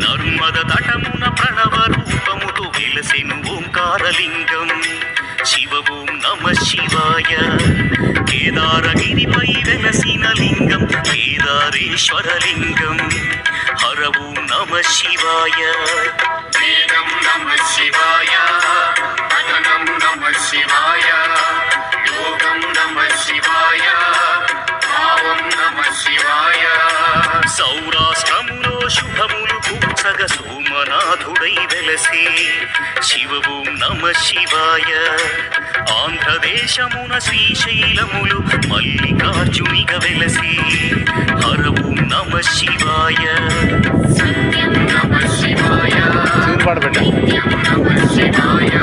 నర్మద తటమున ప్రణవ రూపముతో వెలసెను ఓంకారలింగం శివ ఓం నమ శివాయ. కేదారగిరిపై వెలసిన లింగం కేదారేశ్వరలింగం హర ఓం నమ శివాయ. వేదం నమ శివాయ, పఠనం నమ శివాయ, యోగం నమ శివాయ, భావం నమ శివాయ. సౌరాష్ట్రములో శుభములు కూర్చగ సోమనాథుడై వెలసే శివ ఓం నమ శివాయ. ఆంధ్రదేశమున శ్రీశైలములు మల్లికార్జునిగా వెలసే హర ఓం నమ శివాయ. సత్యం నమ శివాయ, నిత్యం నమ శివాయ.